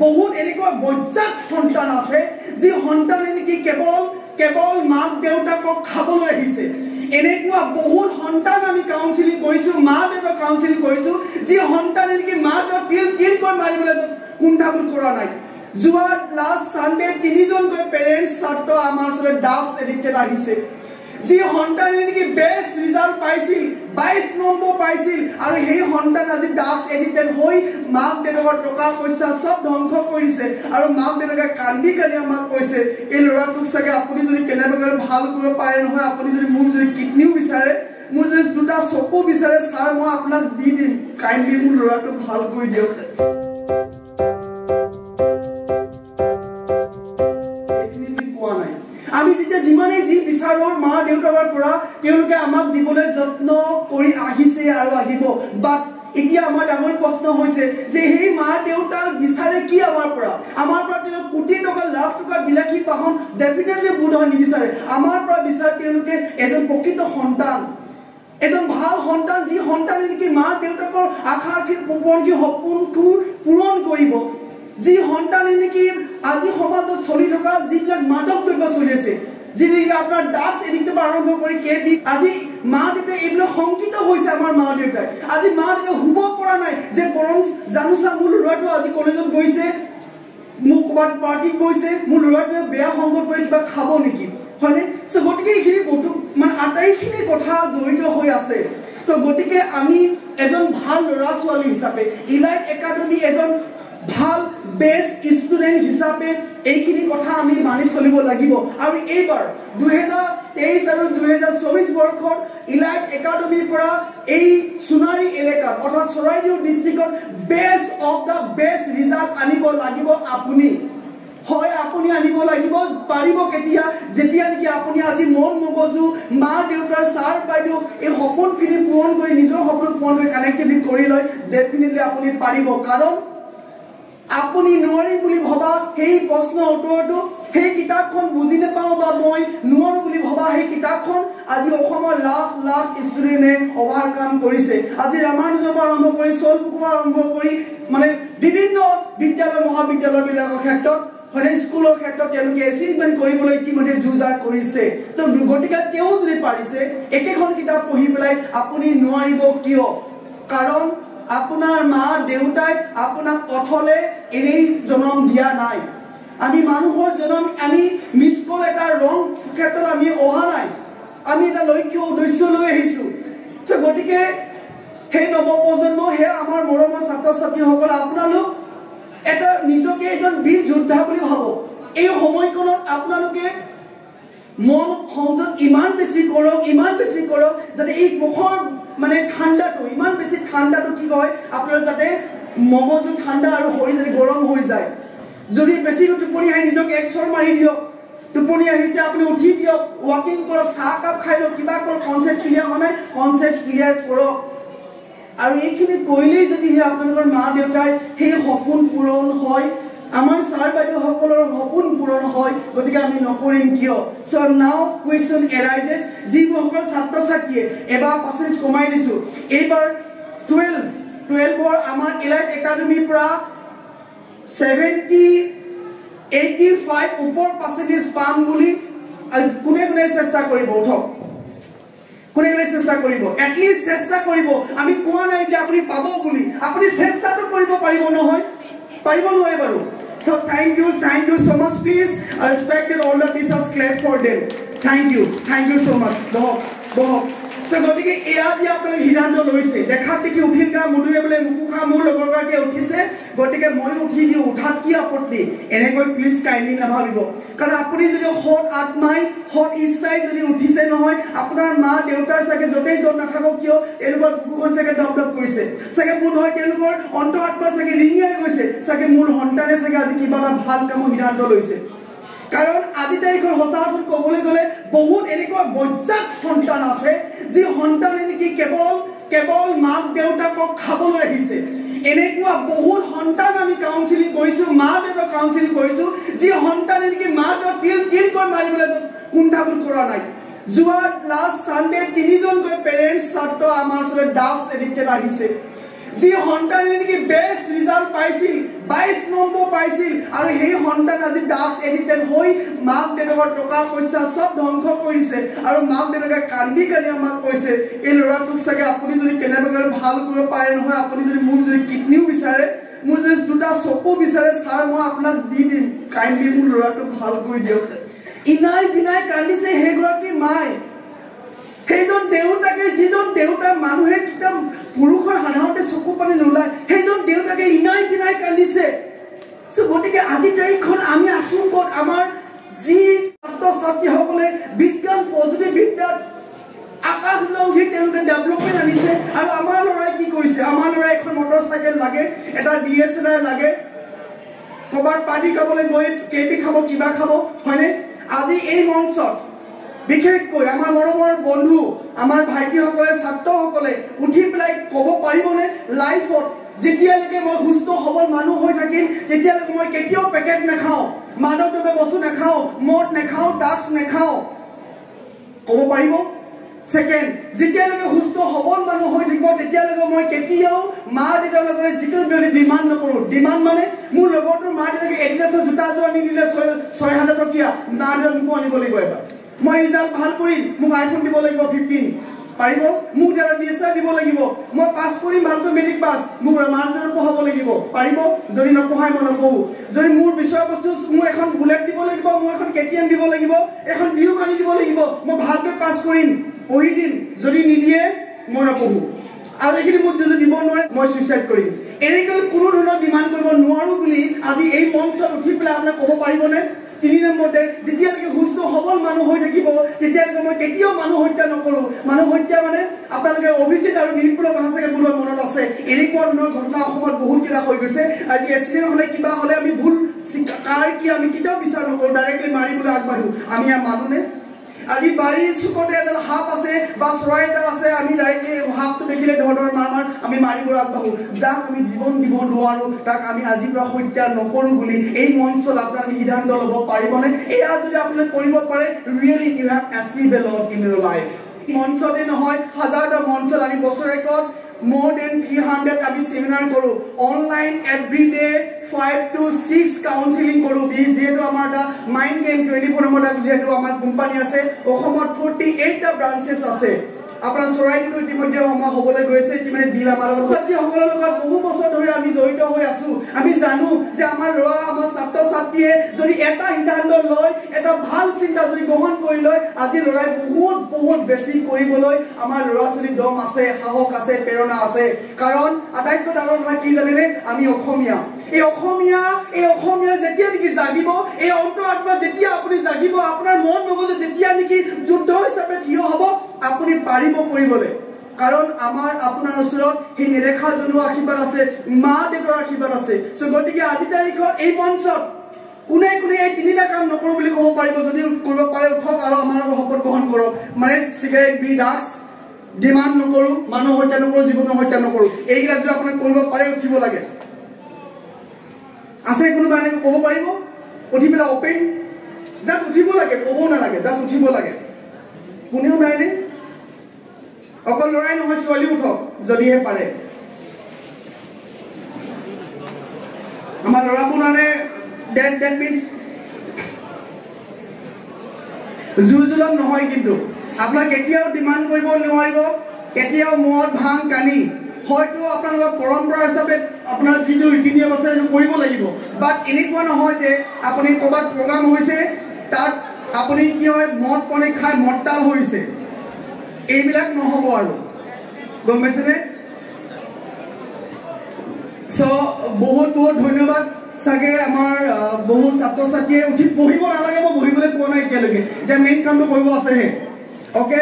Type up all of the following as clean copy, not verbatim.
বহুত এনেকুৱা বজ্জাত সন্তান আছে যি সন্তানে নেকি কেৱল মাক দেউতাকক খাবলৈ আহিছে এনেকুৱা বহুত সন্তান আমি কাউন্সিলিং কৰিছো মা দেউতাক কাউন্সিলিং কৰিছো যি সন্তানে নেকি মা দেউতাক কিল কৈ মাৰিবলৈ কুণ্ঠাবোধ কৰা নাই যোৱা লাষ্ট সানডে তিনিজনকৈ পেৰেণ্টছ ছাত্ৰ আমাৰ ওচৰত ড্ৰাগছ এডিক্টেড আহিছে যি সন্তানে নেকি বেষ্ট ৰিজাল্ট পাইছিল 22 নম্বৰ পাইছিল আৰু সেই সন্তান আজি ড্ৰাগছ এডিক্টেড হৈ মাক দেউতাকৰ টকা পইচা সব ধ্বংস কৰিছে আৰু মাক দেউতাকে কান্দি আমাক কৈছে এই ল'ৰাটোক চাগে আপুনি যদি কেনেবাকৈ ভাল কৰিব পাৰে নহয় আপুনি যদি মোক যদি কিডনিও বিচাৰে মোৰ যদি দুটা চকু বিচাৰে ছাৰ মই আপোনাক দি দিম কাইণ্ডলি মোৰ ল'ৰাটোক ভাল কৰি দিয়ক আমি যেতিয়া যিমানে যি বিচাৰৰ মা দেউতাকৰ পৰা তেওঁলোকে আমাক দিবলৈ যত্ন কৰি আহিছে আৰু আহিব বাট এতিয়া আমাৰ ডাঙৰ প্ৰশ্ন হৈছে যে সেই মা দেউতাক বিচাৰে কি আমাৰ পৰা তেওঁ কোটি টকা লাখ টকা বিলাসী পাহন ডেফিনেটলি বোধ হয় নিবিচাৰে আমাৰ পৰা বিচাৰে তেওঁলোকে এজন প্ৰকৃত সন্তান এজন ভাল সন্তান যি সন্তানে নেকি মা দেউতাকৰ আশা সপোনবোৰ পূৰণ কৰিব যি সন্তানে নেকি আজি সমাজত চলি থকা যিবিলাক মাদক দ্ৰব্য চলি আছে যিবিলাক আপোনাৰ ড্ৰাগছ এডিক্টেড আৰম্ভ কৰি কেবি আজি মা দেউতাই এইবিলাক শংকিত হৈছে আমাৰ মা দেউতাই আজি মা দেউতাই শুব পৰা নাই যে বৰং জানোচা মোৰ ল'ৰাটো আজি কলেজত গৈছে মোক ক'ৰবাত পাৰ্টিত গৈছে মোৰ ল'ৰাটোৱে বেয়া সংগত কৰি কিবা খাব নেকি হয়নে চ' গতিকে এইখিনি মানে আটাইখিনি কথা জড়িত হৈ আছে তো গতিকে আমি এজন ভাল ল'ৰা ছোৱালী হিচাপে ইলাইট একাডেমি এজন ভাল বেষ্ট ষ্টুডেন্ট হিচাপে এইখিনি কথা আমি মানি চলিব লাগিব আৰু এইবাৰ 2023 আৰু 2024 বৰ্ষৰ ইলাইট একাডেমিৰ পৰা এই সোণাৰী এলেকাত অৰ্থাৎ চৰাইদেউ ডিষ্ট্ৰিক্টত best of the best result আনিব লাগিব আপুনি হয় আপুনি আনিব লাগিব পাৰিব কেতিয়া যেতিয়া নেকি আপুনি আজি মন মগজু মা দেউতাৰ ছাৰ বাইদেউ এই সপোনখিনি পূৰণ কৰি নিজৰ সপোন পূৰণ কৰি কানেক্টিভিট কৰি লয় ডেফিনেটলি আপুনি পাৰিব কাৰণ আপুনি নোৱাৰিম বুলি ভবা সেই প্ৰশ্ন উত্তৰটো সেই কিতাপখন বুজি নাপাওঁ বা মই নোৱাৰো বুলি ভবা সেই কিতাপখন আজি অসমৰ লাখ লাখ ষ্টুডেণ্টে অভাৰকাম কৰিছে আজি ৰামানুজৰ পৰা আৰম্ভ কৰি চলপুৰৰ আৰম্ভ কৰি মানে বিভিন্ন বিদ্যালয় মহাবিদ্যালয়বিলাকৰ ক্ষেত্ৰত হলে স্কুলৰ ক্ষেত্ৰত তেওঁলোকে এচিভমেণ্ট কৰিবলৈ ইতিমধ্যে যুঁজাৰ কৰিছে তো গতিকে তেওঁ যদি পাৰিছে একেখন কিতাপ পঢ়ি পেলাই আপুনি নোৱাৰিব কিয় কাৰণ আপোনাৰ মা দেউতাই আপোনাক অথলে এনেই জন্ম দিয়া নাই আমি মানুহৰ জন্ম আমি মিছকল এটা ৰং ক্ষেত্ৰত আমি অহা নাই আমি এটা লক্ষ্য উদ্দেশ্য লৈ আহিছো চ' গতিকে সেই নৱপ্ৰজন্ম হে আমাৰ মৰমৰ ছাত্ৰ ছাত্ৰীসকল আপোনালোক এটা নিজকে এজন বীৰ যোদ্ধা বুলি ভাবক এই সময়কণত আপোনালোকে মন সংযত ইমান বেছি কৰক যাতে এই মুখৰ মানে ঠাণ্ডাটো ইমান বেছি ঠাণ্ডাটো কি হয় আপোনাৰ যাতে মগজু ঠাণ্ডা আৰু শৰীৰ যদি গৰম হৈ যায় যদি বেছি টোপনি আহি নিজকে এক্সৰ মাৰি দিয়ক টোপনি আহিছে আপুনি উঠি দিয়ক ৱাকিং কৰক চাহ কাপ খাই লওক কিবা কৰক কনচেপ্ট ক্লিয়াৰ হোৱা নাই কনচেপ্ট ক্লিয়াৰ কৰক আৰু এইখিনি কৰিলেই যদি আপোনালোকৰ মা দেউতাই সেই সপোন পূৰণ হয় আমাৰ ছাৰ বাইদেউসকলৰ সপোন পূৰণ হয় গতিকে আমি নকৰিম কিয় চ' নাও কুৱেশ্যন এৰাইজেছ যিসকল ছাত্ৰ ছাত্ৰীয়ে এবাৰ পাৰ্চেণ্টেজ কমাই দিছোঁ এইবাৰ 12ৰ আমাৰ ইলাইট একাডেমিৰ পৰা 85 ওপৰ পাৰ্চেণ্টেজ পাম বুলি কোনে চেষ্টা কৰিব উঠক কোনে চেষ্টা কৰিব এটলিষ্ট চেষ্টা কৰিব আমি কোৱা নাই যে আপুনি পাব বুলি আপুনি চেষ্টাটো কৰিব পাৰিব নহয় বাৰু so thank you so much please I respected all the teachers clap for them thank you so much bohok so গতিকে এয়া যে আপোনালোকে সিদ্ধান্ত লৈছে দেখাত দেখি উঠিল গা মুদুৱে বোলে মুখা মোৰ লগৰগৰাকী উঠিছে গতিকে মই উঠি দিওঁ উঠাত কি আপত্তি এনেকৈ প্লিজ কাইণ্ডলি নাভাবিব কাৰণ আপুনি যদি সৎ আত্মাই সৎ ইচ্ছাই যদি উঠিছে নহয় আপোনাৰ মা দেউতাৰ চাগে য'তেই য'ত নাথাকক কিয় তেওঁলোকৰ বুকুখন চাগে ডপ কৰিছে চাগে বোধ হয় তেওঁলোকৰ অন্তৰ আত্মা চাগে ৰিঙিয়াই গৈছে চাগে মোৰ সন্তানে চাগে আজি কিবা এটা ভাল কামৰ সিদ্ধান্ত লৈছে কাৰণ আজি তাৰিখৰ সঁচা অৰ্থত ক'বলৈ গ'লে বহুত এনেকুৱা বজ্জাত সন্তান আছে যি সন্তানে নেকি কেৱল মাক দেউতাকক খাবলৈ আহিছে এনেকুৱা বহুত সন্তান আমি কাউন্সিলিং কৰিছো মা দেউতাক কাউন্সিলিং কৰিছো যি সন্তানে নেকি মা দেউতাক কিল কৈ মাৰিবলৈ কুণ্ঠাবোধ কৰা নাই যোৱা লাষ্ট সানডে তিনিজনকৈ পেৰেণ্টছ ছাত্ৰ আমাৰ ওচৰত ড্ৰাগছ এডিক্টেড আহিছে যি সন্তানে নেকি বেষ্ট ৰিজাল্ট পাইছিল 22 নম্বৰ পাইছিল আৰু সেই সন্তান আজি ড্ৰাগছ এডিক্টেড হৈ মাক দেউতাকৰ টকা পইচা সব ধ্বংস কৰিছে আৰু মাক দেউতাকে কান্দি কান্দি আমাক কৈছে এই ল'ৰাটোক চাগে আপুনি যদি কেনেবাকৈ ভাল কৰিব পাৰে নহয় আপুনি যদি মোক যদি কিডনিও বিচাৰে মোৰ যদি দুটা চকু বিচাৰে ছাৰ মই আপোনাক দি দিম কাইণ্ডলি মোৰ ল'ৰাটোক ভাল কৰি দিয়ক ইনাই বিনাই কান্দিছে সেইগৰাকী মাই সেইজন দেউতাকে যিজন দেউতা মানুহে একদম পুৰুষৰ সাধাৰণতে চকু পানী নোলায় সেইজন দেউতাকে ইনাই বিনাই কান্দিছে গতিকে আজি তাৰিখখন আমি আছো ক'ত আমাৰ যি ছাত্ৰ ছাত্ৰীসকলে বিজ্ঞান প্ৰযুক্তিবিদ্যাত আকাশলংঘী তেওঁলোকে ডেভেলপমেণ্ট আনিছে আৰু আমাৰ ল'ৰাই কি কৰিছে আমাৰ ল'ৰাই এখন মটৰ চাইকেল লাগে এটা DSLR লাগে ক'ৰবাত পাৰ্টি খাবলৈ গৈ কেপি খাব কিবা খাব হয়নে আজি এই মঞ্চত বিশেষকৈ আমাৰ মৰমৰ বন্ধু আমাৰ ভাইটিসকলে ছাত্ৰসকলে উঠি পেলাই ক'ব পাৰিবনে লাইফত যেতিয়ালৈকে মই সুস্থ সবল মানুহ হৈ থাকিম তেতিয়ালৈকে মই কেতিয়াও পেকেট নাখাওঁ মাদকদ্ৰব্য বস্তু নাখাওঁ মদ নাখাওঁ ড্ৰাগছ নাখাওঁ ক'ব পাৰিব সেকেন্ড যেতিয়ালৈকে সুস্থ সবল মানুহ হৈ থাকিব তেতিয়ালৈকে মই কেতিয়াও মা দেউতাৰ লগত যিকোনো ব্যক্তি ডিমাণ্ড নকৰোঁ ডিমাণ্ড মানে মোৰ লগৰটোৰ মা দেউতাকে এডিডাছৰ জোতা এযোৰ আনি দিলে 6,000 টকীয়া মা দেউতাক মোকো আনিব লাগিব এবাৰ মই ৰিজাল্ট ভাল কৰিম মোক আইফোন দিব লাগিব 15 পাৰিব মোক এটা DSLR দিব লাগিব মই পাছ কৰিম ভালকৈ মেট্ৰিক পাছ মোক ৰামানুজনত পঢ়াব লাগিব পাৰিব যদি নপঢ়াই মই নপঢ়ো যদি মোৰ বিষয়বস্তু মোক এখন বুলেট দিব লাগিব মোক এখন KTM দিব লাগিব এখন ডিউক আনি দিব লাগিব মই ভালকৈ পাছ কৰিম পঢ়ি দিম যদি নিদিয়ে মই নপঢ়ো আৰু এইখিনি মোক যদি দিব নোৱাৰে মই সুইচাইড কৰিম এনেকৈ কোনো ধৰণৰ ডিমাণ্ড কৰিব নোৱাৰো বুলি আজি এই মঞ্চত উঠি পেলাই আপোনাক ক'ব পাৰিবনে 3 নম্বৰতে যেতিয়ালৈকে সুস্থ সবল মানুহ হৈ থাকিব তেতিয়ালৈকে মই কেতিয়াও মানুহ হত্যা নকৰোঁ মানুহ হত্যা মানে আপোনালোকে অভিজিত আৰু নিৰ্মলৰ কথা চাগে মোৰ মনত আছে এনেকুৱা ধৰণৰ ঘটনা অসমত বহুত কিবা হৈ গৈছে আজি এক্সিডেণ্ট হ'লে কিবা হ'লে আমি ভুল কাৰ কি আমি কেতিয়াও বিচাৰ নকৰোঁ ডাইৰেক্টলি মাৰিবলৈ আগবাঢ়ো আমি ইয়াৰ মানুহে আজি বাৰীৰ চুকতে এডাল সাপ আছে বা চৰাই এটা আছে আমি ডাইৰেক্টলি সাপটো দেখিলে ধৰ মাৰ আমি মাৰিবলৈ আগবাঢ়ো যাক আমি জীৱন দিব নোৱাৰো তাক আমি আজিৰ পৰা হত্যা নকৰোঁ বুলি এই মঞ্চত আপোনালোকে সিদ্ধান্ত ল'ব পাৰিবনে এয়া যদি আপোনালোকে কৰিব পাৰে really you have achieve a lot in your life মঞ্চতে নহয় হাজাৰটা মঞ্চত আমি বছৰেকত more than 300 আমি সেমিনার করো অনলাইন এভরিডে 5 to 6 কাউন্সেলিং করো যেহেতু আমার মাইন্ড গেম 24 নম্বর যেহেতু আমার কোম্পানি আছে অসমত 48 টা ব্রাঞ্চেস আছে আপনার চৰাইটো ইতিমধ্যে সময় হ'বলৈ গৈছে ইতিমধ্যে ডিল আমাৰ ছাত্ৰীসকলৰ লগত বহু বছৰ ধৰি আমি জড়িত হৈ আছো আমি জানো যে আমাৰ ল'ৰা আমাৰ ছাত্ৰ ছাত্ৰীয়ে যদি এটা সিদ্ধান্ত লয় এটা ভাল চিন্তা যদি গ্ৰহণ কৰি লয় আজি ল'ৰাই বহুত বেছি কৰিবলৈ আমাৰ ল'ৰা ছোৱালীৰ দম আছে সাহস আছে প্ৰেৰণা আছে কাৰণ আটাইতকৈ ডাঙৰ কথা কি জানেনে আমি অসমীয়া এই অসমীয়া যেতিয়া নেকি জাগিব এই অন্তৰ আত্মা যেতিয়া আপুনি জাগিব আপোনাৰ মন মগজু যেতিয়া নেকি যুদ্ধ হিচাপে থিয় হ'ব আপুনি পাৰিব কৰিবলৈ কাৰণ আমাৰ আপোনাৰ ওচৰত সেই নিৰেখা জনোৱা আশীৰ্বাদ আছে মা দেউতাৰ আশীৰ্বাদ আছে সো গতিকে আজি তাৰিখত এই মঞ্চত কোনে এই তিনিটা কাম নকৰোঁ বুলি ক'ব পাৰিব যদি কৰিব পাৰে উঠক আৰু আমাৰ লগত শপত গ্ৰহণ কৰক মানে চিগাৰেট বি ড্ৰাগছ ডিমাণ্ড নকৰোঁ মানুহ হত্যা নকৰোঁ জীৱনৰ হত্যা নকৰোঁ এইবিলাক যদি আপুনি কৰিব পাৰে উঠিব লাগে আছে কোনোবা এনেকৈ ক'ব পাৰিব উঠি পেলাই অপেন জাষ্ট উঠিব লাগে ক'বও নালাগে জাষ্ট উঠিব লাগে কোনেও নাইনে অকল ল'ৰাই নহয় ছোৱালী উঠক যদিহে পাৰে আমাৰ ল'ৰাবোৰ মানে ডেট মিনছ জুলজুলম নহয় কিন্তু আপোনাক কেতিয়াও ডিমাণ্ড কৰিব নোৱাৰিব কেতিয়াও মদ ভাং কানি হয়তো আপোনালোকৰ পৰম্পৰা হিচাপে আপোনাৰ যিটো ৰীতি নিয়ম আছে সেইটো কৰিব লাগিব বাট এনেকুৱা নহয় যে আপুনি ক'ৰবাত প্ৰগ্ৰাম হৈছে তাত আপুনি কি হয় মদ পানী খাই মৰ্টাল হৈছে এইবিলাক নহ'ব আৰু গম পাইছেনে চ' বহুত ধন্যবাদ চাগে আমাৰ বহু ছাত্ৰ ছাত্ৰীয়ে উঠি পঢ়িব নালাগে মই বহিবলৈ পোৱা নাই এতিয়ালৈকে এতিয়া মেইন কামটো কৰিব আছেহে অ'কে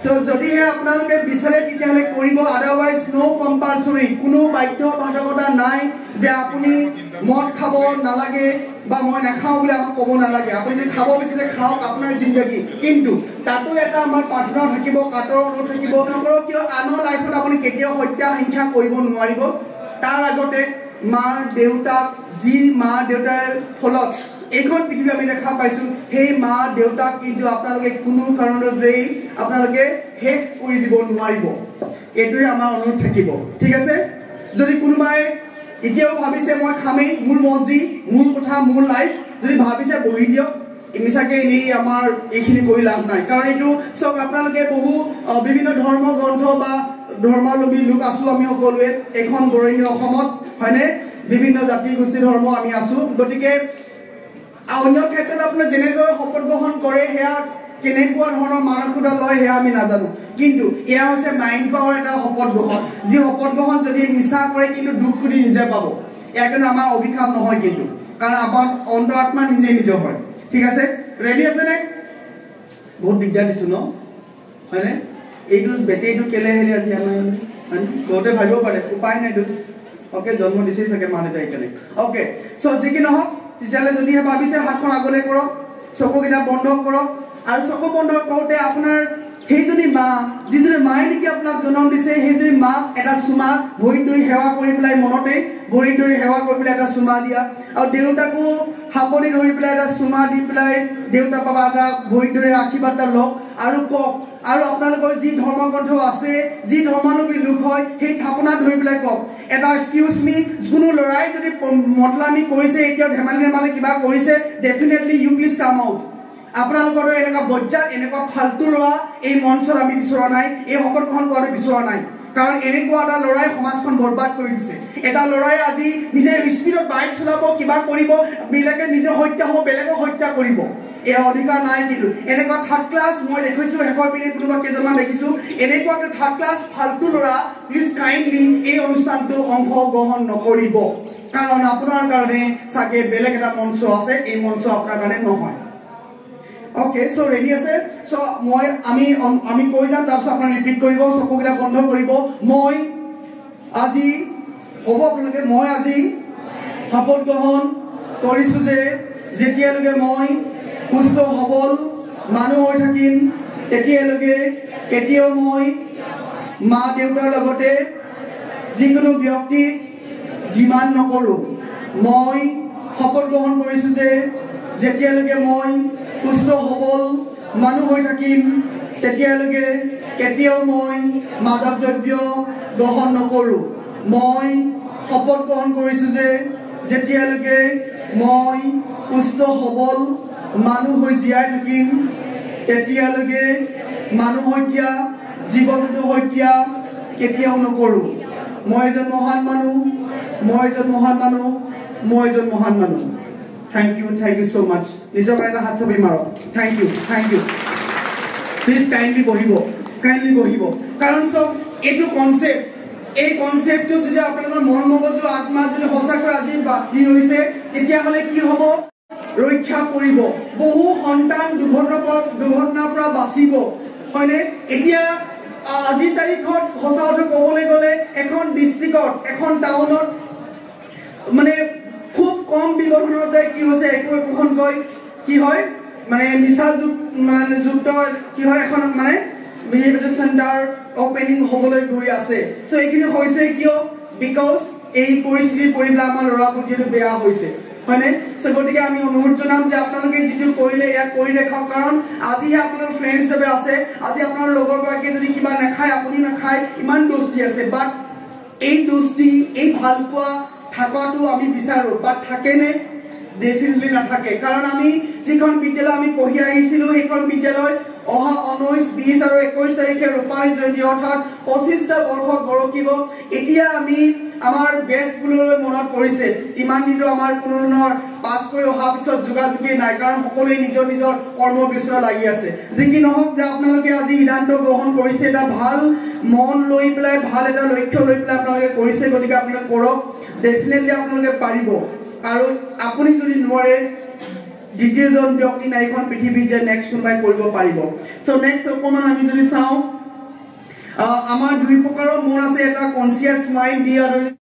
চ' যদিহে আপোনালোকে বিচাৰে তেতিয়াহ'লে কৰিব আদাৰৱাইজ ন' কম্পালচৰি কোনো বাধ্যবাধকতা নাই যে আপুনি মদ খাব নালাগে বা মই নাখাওঁ বুলি আমাক ক'ব নালাগে আপুনি যদি খাব বিচাৰে খাওক আপোনাৰ জিন্দগী কিন্তু তাতো এটা আমাৰ প্ৰাৰ্থনা থাকিব কাটৰ অনুৰোধ থাকিব কিয় আনৰ লাইফত আপুনি কেতিয়াও হত্যা হিংসা কৰিব নোৱাৰিব তাৰ আগতে মাৰ দেউতাক যি মা দেউতাৰ ফলত এইখন পৃথিৱী আমি দেখা পাইছোঁ সেই মা দেউতাক কিন্তু আপোনালোকে কোনো কাৰণতেই আপোনালোকে শেষ কৰি দিব নোৱাৰিব এইটোৱে আমাৰ অনুৰোধ থাকিব ঠিক আছে যদি কোনোবাই এতিয়াও ভাবিছে মই খামেই মোৰ মছজি মোৰ কথা মোৰ লাইফ যদি ভাবিছে বহি দিয়ক মিছাকে এনেই আমাৰ এইখিনি কৰি লাভ নাই কাৰণ এইটো চব আপোনালোকে বহু বিভিন্ন ধৰ্ম গ্ৰন্থ বা ধৰ্মাৱলম্বী লোক আছো আমি সকলোৱে এখন বৰেণ্য অসমত হয়নে বিভিন্ন জাতি গোষ্ঠী ধৰ্ম আমি আছো গতিকে অন্য ক্ষেত্ৰত আপোনাৰ যেনেদৰে শপত গ্ৰহণ কৰে সেয়া কেনেকুৱা ধৰণৰ মানসিকতা লয় সেয়া আমি নাজানো কিন্তু এয়া হৈছে মাইণ্ড পাৱাৰ এটা শপত গ্ৰহণ যি শপত গ্ৰহণ যদি মিছা কৰে কিন্তু দুখ কৰি নিজে পাব ইয়াৰ কাৰণে আমাৰ অভিশাপ নহয় কিন্তু কাৰণ আমাৰ অন্তৰাত্মা নিজে নিজৰ হয় ঠিক আছে ৰেডি আছে নে বহুত দিগদাৰ দিছো ন হয়নে এইটো বেটেৰীটো কেলে হেৰি আজি আমাৰ বহুতে ভাবিব পাৰে উপায় নাই দোষ ওকে জন্ম দিছেই চাগে মা দেউতাই কাৰণে ওকে চ' যি কি নহওক তেতিয়াহ'লে যদিহে ভাবিছে হাতখন আগলৈ কৰক চকুকেইটা বন্ধ কৰক আৰু চকু বন্ধ কৰোঁতে আপোনাৰ সেইজনী মা যিজনী মায়ে নেকি আপোনাক জন্ম দিছে সেইজনী মাক এটা চুমা ভৰিত ধৰি সেৱা কৰি পেলাই মনতে ভৰিত ধৰি সেৱা কৰি পেলাই এটা চুমা দিয়া আৰু দেউতাকো হাপনি ধৰি পেলাই এটা চুমা দি পেলাই দেউতাক বাবা এটা ভৰিত ধৰি আশীৰ্বাদ এটা লওক আৰু কওক আৰু আপোনালোকৰ যি ধৰ্মগ্ৰন্থ আছে যি ধৰ্মানুবী লোক হয় সেই থাপনা ধৰি পেলাই কওক এটা এক্সকিউজ মি কোনো ল'ৰাই যদি মতলামি কৰিছে এতিয়া ধেমালি কিবা কৰিছে definitely you please come out আপোনালোকৰ এনেকুৱা বজ্জাত এনেকুৱা ফাল্টু ল'ৰা এই মঞ্চত আমি বিচৰা নাই এই শপত গ্ৰহণ কৰাটো বিচৰা নাই কাৰণ এনেকুৱা এটা ল'ৰাই সমাজখন বৰবাদ কৰি দিছে এটা ল'ৰাই আজি নিজে স্পীডত বাইক চলাব কিবা কৰিব বেলেগে নিজে হত্যা হ'ব বেলেগক হত্যা কৰিব এই অধিকাৰ নাই কিন্তু এনেকুৱা থাৰ্ড ক্লাছ মই দেখিছোঁ শেষৰ পিনে কোনোবা কেইজনমান দেখিছোঁ এনেকুৱাকৈ থাৰ্ড ক্লাছ ফাল্টু ল'ৰা প্লিজ কাইণ্ডলি এই অনুষ্ঠানটো অংশগ্ৰহণ নকৰিব কাৰণ আপোনাৰ কাৰণে চাগে বেলেগ এটা মঞ্চ আছে এই মঞ্চ আপোনাৰ কাৰণে নহয় Okay, so ready আছে so আমি কৈ যাম তাৰপিছত আপোনালোকে ৰিপিট কৰিব চকুকেইটা বন্ধ কৰিব মই আজি ক'ব আপোনালোকে মই আজি শপত গ্ৰহণ কৰিছোঁ যে যেতিয়ালৈকে মই সুস্থ সবল মানুহ হৈ থাকিম তেতিয়ালৈকে কেতিয়াও মই মা দেউতাৰ লগতে যিকোনো ব্যক্তিক ডিমাণ্ড নকৰোঁ মই শপত গ্ৰহণ কৰিছোঁ যে যেতিয়ালৈকে মই সুস্থ সবল মানুহ হৈ থাকিম তেতিয়ালৈকে কেতিয়াও মই মাদক দ্ৰব্য গ্ৰহণ নকৰোঁ মই শপত গ্ৰহণ কৰিছোঁ যে যেতিয়ালৈকে মই সুস্থ সবল মানুহ হৈ জীয়াই থাকিম তেতিয়ালৈকে মানুহ হত্যা জীৱ জন্তু হত্যা কেতিয়াও নকৰোঁ মই এজন মহান মানুহ মই এজন মহান মানুহ মই এজন মহান মানুহ Thank you so much. Nijok eta hat chobi maro. Thank you. Please kindly bohibo. Karon so etu concept, ei concept to jodi apnalor mon mogoju atma jodi hosako aji baki hoise, etia hole ki hobo? Roikha poribo. Bohu hontan dughotnar pora bachibo. Hoine etia আজি তাৰিখত হসা কথা কবলৈ গলে এখন ডিস্ট্ৰিক্টত এখন টাউনত মানে খুব কম বিবৰণতে কি হৈছে একোখন গৈ কি হয় মানে নিশা মানে যুক্ত কি হয় এখন মানে ৰিহেবিলিটেশ্যন চেণ্টাৰ ওপেনিং হ'বলৈ গৈ আছে সো এইখিনি হৈছে কিয় বিকজ এই পৰিস্থিতিৰ পৰিবেলা আমাৰ ল'ৰাবোৰ যেটো বেয়া হৈছে হয়নে সো গতিকে আমি অনুৰোধ জনাম যে আপোনালোকে যিটো কৰিলে ইয়াক কৰি দেখাওক কাৰণ আজিহে আপোনালোকৰ ফ্ৰেণ্ডছ হিচাপে আছে আজি আপোনাৰ লগৰ গৰাকী যদি কিবা নাখায় আপুনি নাখায় ইমান দোস্তি আছে বাট এই দোস্তি এই ভাল পোৱা থাকাটো আমি বিচাৰো বাট থাকেনে ডেফিনেটলি নাথাকে কাৰণ আমি যিখন বিদ্যালয় আমি পঢ়ি আহিছিলোঁ সেইখন বিদ্যালয় অহা 19, 20 আৰু 21 তাৰিখে ৰূপালী জয়ন্তী অৰ্থাৎ 25টা বৰ্ষ গৰকিব এতিয়া আমি আমাৰ বেছবোৰলৈ মনত পৰিছে ইমান দিনটো আমাৰ কোনো ধৰণৰ পাছ কৰি অহা পিছত যোগাযোগেই নাই কাৰণ সকলোৱে নিজৰ নিজৰ কৰ্মব্যস্ততা লাগি আছে যি কি নহওক যে আপোনালোকে আজি সিদ্ধান্ত গ্ৰহণ কৰিছে এটা ভাল মন লৈ পেলাই ভাল এটা লক্ষ্য লৈ পেলাই আপোনালোকে কৰিছে গতিকে আপোনালোকে কৰক ডেফিনেটলি আপোনালোকে পাৰিব আৰু আপুনি যদি নোৱাৰে দ্বিতীয়জন ব্যক্তি নাইখন পৃথিৱীত যে নেক্সট কোনোবাই কৰিব পাৰিব সো নেক্সট অকণমান আমি যদি চাওঁ আমাৰ দুই প্ৰকাৰৰ মন আছে এটা কনচিয়াছ মাইণ্ড দি আৰু